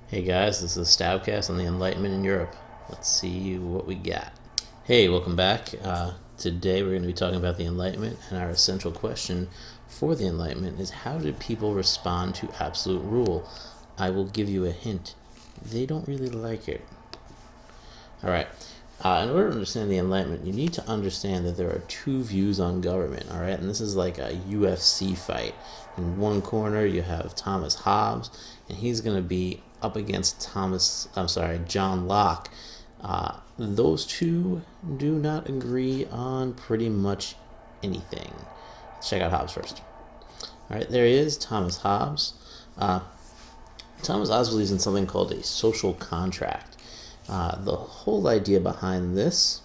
Hey guys, this is Stabcast on the Enlightenment in Europe. Let's see what we got. Hey, welcome back. Today we're going to be talking about the Enlightenment, and our essential question for the Enlightenment is, how did people respond to absolute rule? I will give you a hint. They don't really like it. Alright, in order to understand the Enlightenment, you need to understand that there are two views on government, alright? And this is like a UFC fight. In one corner, you have Thomas Hobbes, and he's going to be up against John Locke. Those two do not agree on pretty much anything. Let's check out Hobbes first. Alright, there he is, Thomas Hobbes. Thomas Hobbes believes in something called a social contract. The whole idea behind this,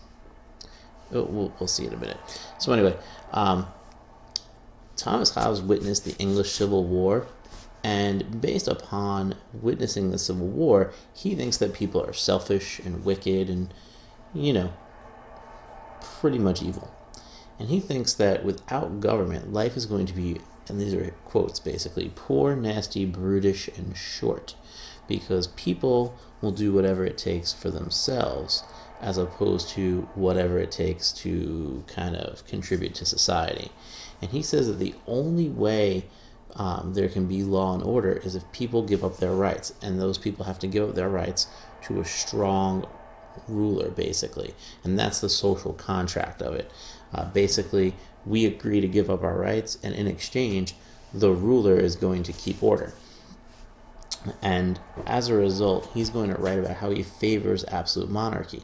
we'll see in a minute. So anyway, Thomas Hobbes witnessed the English Civil War, and based upon witnessing the Civil War, he thinks that people are selfish and wicked and, pretty much evil. And he thinks that without government, life is going to be, and these are quotes basically, poor, nasty, brutish, and short, because people will do whatever it takes for themselves as opposed to whatever it takes to kind of contribute to society. And he says that the only way there can be law and order is if people give up their rights, and those people have to give up their rights to a strong ruler, basically. And that's the social contract of it. Basically, we agree to give up our rights, and in exchange, the ruler is going to keep order. And as a result, he's going to write about how he favors absolute monarchy.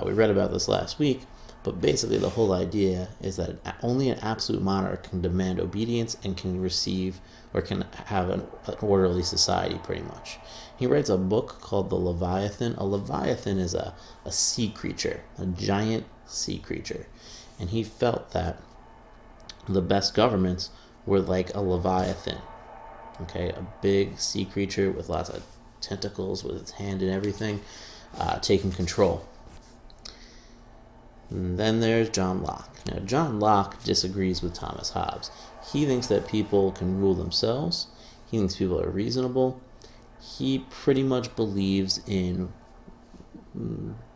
We read about this last week, but basically the whole idea is that only an absolute monarch can demand obedience and can receive or can have an orderly society, pretty much. He writes a book called The Leviathan. A Leviathan is a sea creature, a giant sea creature. And he felt that the best governments were like a Leviathan. Okay, a big sea creature with lots of tentacles, with its hand and everything, taking control. And then there's John Locke. Now, John Locke disagrees with Thomas Hobbes. He thinks that people can rule themselves. He thinks people are reasonable. He pretty much believes in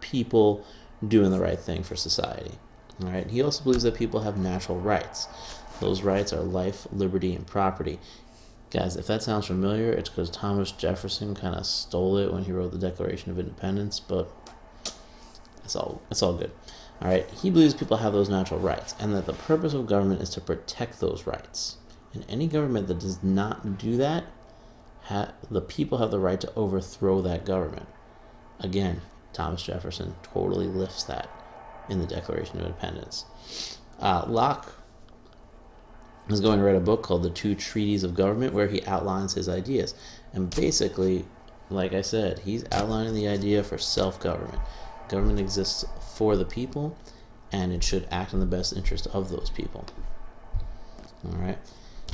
people doing the right thing for society. All right. He also believes that people have natural rights. Those rights are life, liberty, and property. Guys, if that sounds familiar, it's because Thomas Jefferson kind of stole it when he wrote the Declaration of Independence, but it's all good. All right, he believes people have those natural rights, and that the purpose of government is to protect those rights. And any government that does not do that, the people have the right to overthrow that government. Again, Thomas Jefferson totally lifts that in the Declaration of Independence. Locke is going to write a book called The Two Treaties of Government, where he outlines his ideas. And basically, like I said, he's outlining the idea for self-government. Government exists for the people, and it should act in the best interest of those people. All right.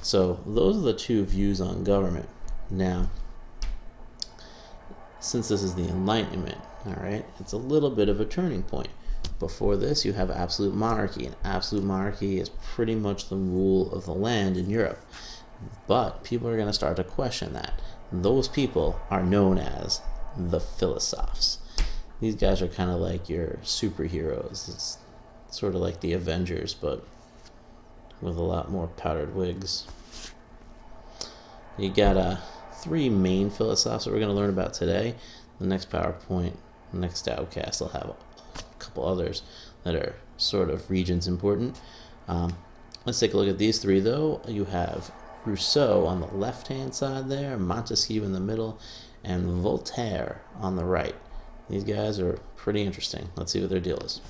So those are the two views on government. Now, since this is the Enlightenment, all right, it's a little bit of a turning point. Before this, you have absolute monarchy, and absolute monarchy is pretty much the rule of the land in Europe. But people are going to start to question that. Those people are known as the philosophes. These guys are kind of like your superheroes. It's sort of like the Avengers, but with a lot more powdered wigs. You got three main philosophes that we're going to learn about today. The next PowerPoint, the next Stabcast, will have a couple others that are sort of regions important. Let's take a look at these three, though. You have Rousseau on the left-hand side there, Montesquieu in the middle, and Voltaire on the right. These guys are pretty interesting. Let's see what their deal is.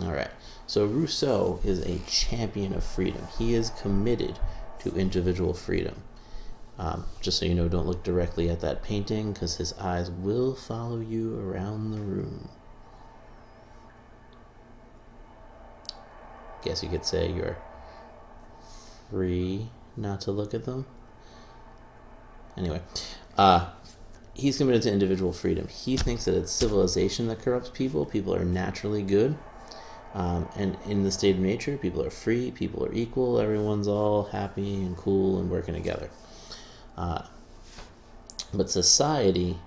All right. So Rousseau is a champion of freedom. He is committed to individual freedom. Just so you know, don't look directly at that painting, because his eyes will follow you around the room. Guess you could say you're free not to look at them. Anyway, he's committed to individual freedom. He thinks that it's civilization that corrupts people. People are naturally good. And in the state of nature, people are free, people are equal, everyone's all happy and cool and working together. But society,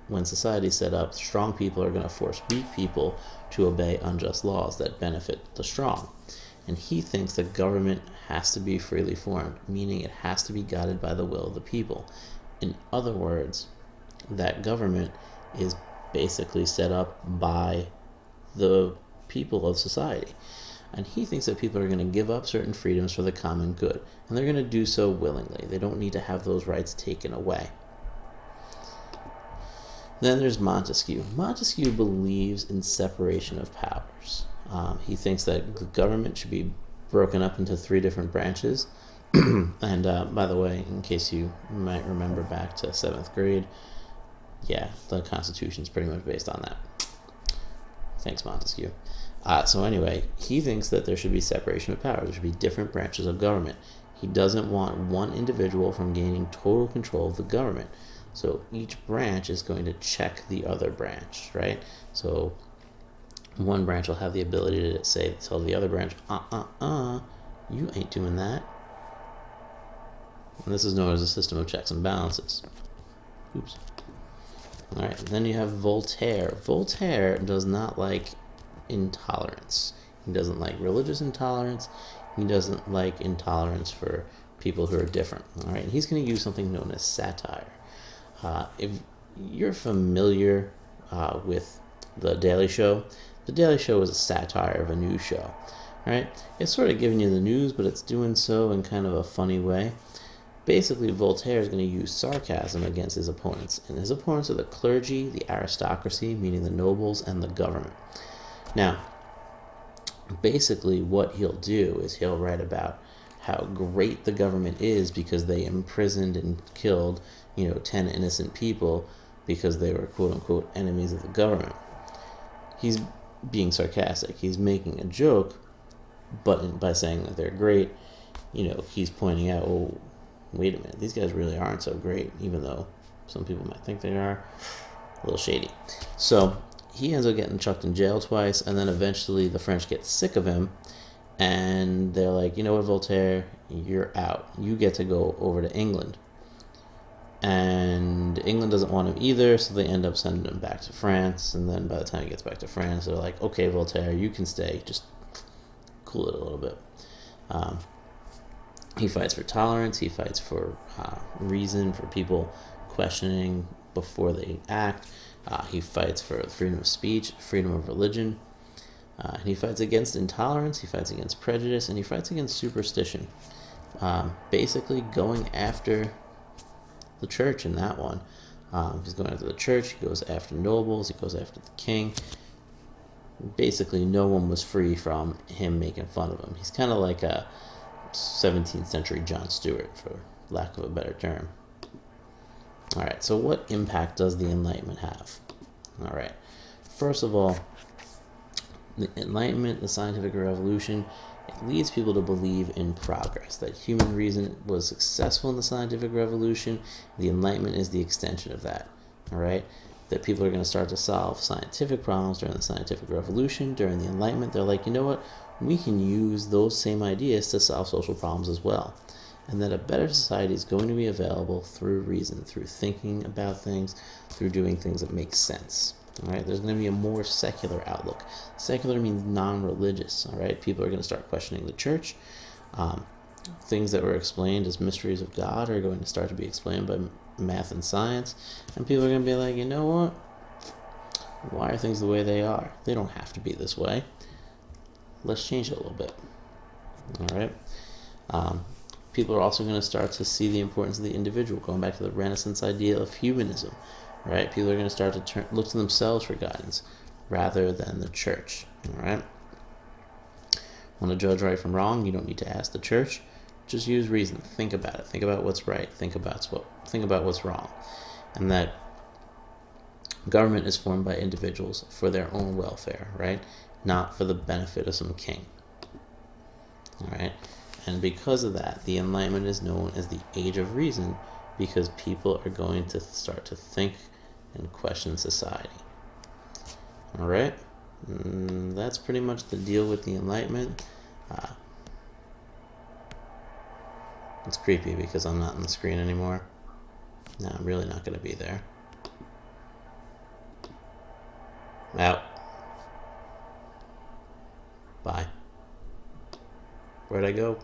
when society is set up, strong people are going to force weak people to obey unjust laws that benefit the strong. And he thinks that government has to be freely formed, meaning it has to be guided by the will of the people. In other words, that government is basically set up by the people of society. And he thinks that people are going to give up certain freedoms for the common good, and they're going to do so willingly. They don't need to have those rights taken away. Then there's Montesquieu. Montesquieu believes in separation of powers. He thinks that the government should be broken up into 3 different branches. And by the way, in case you might remember back to 7th grade, yeah, the Constitution is pretty much based on that. Thanks, Montesquieu. So anyway, he thinks that there should be separation of powers. There should be different branches of government. He doesn't want one individual from gaining total control of the government. So each branch is going to check the other branch, right? So one branch will have the ability to tell the other branch, you ain't doing that. And this is known as a system of checks and balances. Oops. All right, then you have Voltaire. Voltaire does not like intolerance. He doesn't like religious intolerance. He doesn't like intolerance for people who are different. All right, and he's going to use something known as satire. If you're familiar with The Daily Show, The Daily Show is a satire of a news show. Right? It's sort of giving you the news, but it's doing so in kind of a funny way. Basically, Voltaire is going to use sarcasm against his opponents. And his opponents are the clergy, the aristocracy, meaning the nobles, and the government. Now, basically what he'll do is he'll write about how great the government is because they imprisoned and killed, 10 innocent people because they were quote-unquote enemies of the government. He's being sarcastic. He's making a joke, but by saying that they're great, he's pointing out, oh, wait a minute, these guys really aren't so great, even though some people might think they are. A little shady. So he ends up getting chucked in jail twice, and then eventually the French get sick of him, and they're like, you know what, Voltaire, you're out. You get to go over to England. And England doesn't want him either, so they end up sending him back to France, and then by the time he gets back to France, they're like, okay, Voltaire, you can stay, just cool it a little bit. He fights for tolerance, he fights for reason, for people questioning before they act. He fights for freedom of speech, freedom of religion. And he fights against intolerance, he fights against prejudice, and he fights against superstition. Basically going after the church in that one. He's going after the church, he goes after nobles, he goes after the king. Basically, no one was free from him making fun of him. He's kind of like a 17th century John Stewart, for lack of a better term. All right, so what impact does the Enlightenment have? All right, first of all, the Enlightenment, the scientific revolution, it leads people to believe in progress, that human reason was successful in the scientific revolution. The Enlightenment is the extension of that, all right? That people are going to start to solve scientific problems during the scientific revolution, during the Enlightenment. They're like, you know what? We can use those same ideas to solve social problems as well. And that a better society is going to be available through reason, through thinking about things, through doing things that make sense. All right, there's going to be a more secular outlook. Secular means non-religious. All right, people are going to start questioning the church. Things that were explained as mysteries of God are going to start to be explained by math and science, and people are going to be like, you know what? Why are things the way they are? They don't have to be this way. Let's change it a little bit. All right. People are also going to start to see the importance of the individual, going back to the Renaissance idea of humanism. Right? People are going to start to look to themselves for guidance rather than the church. All right? Want to judge right from wrong? You don't need to ask the church. Just use reason. Think about it. Think about what's right. Think about what's wrong. And that government is formed by individuals for their own welfare, right? Not for the benefit of some king. All right? And because of that, the Enlightenment is known as the Age of Reason, because people are going to start to think and question society. All right? That's pretty much the deal with the Enlightenment. It's creepy because I'm not on the screen anymore. No, I'm really not going to be there. Out. Bye. Where'd I go?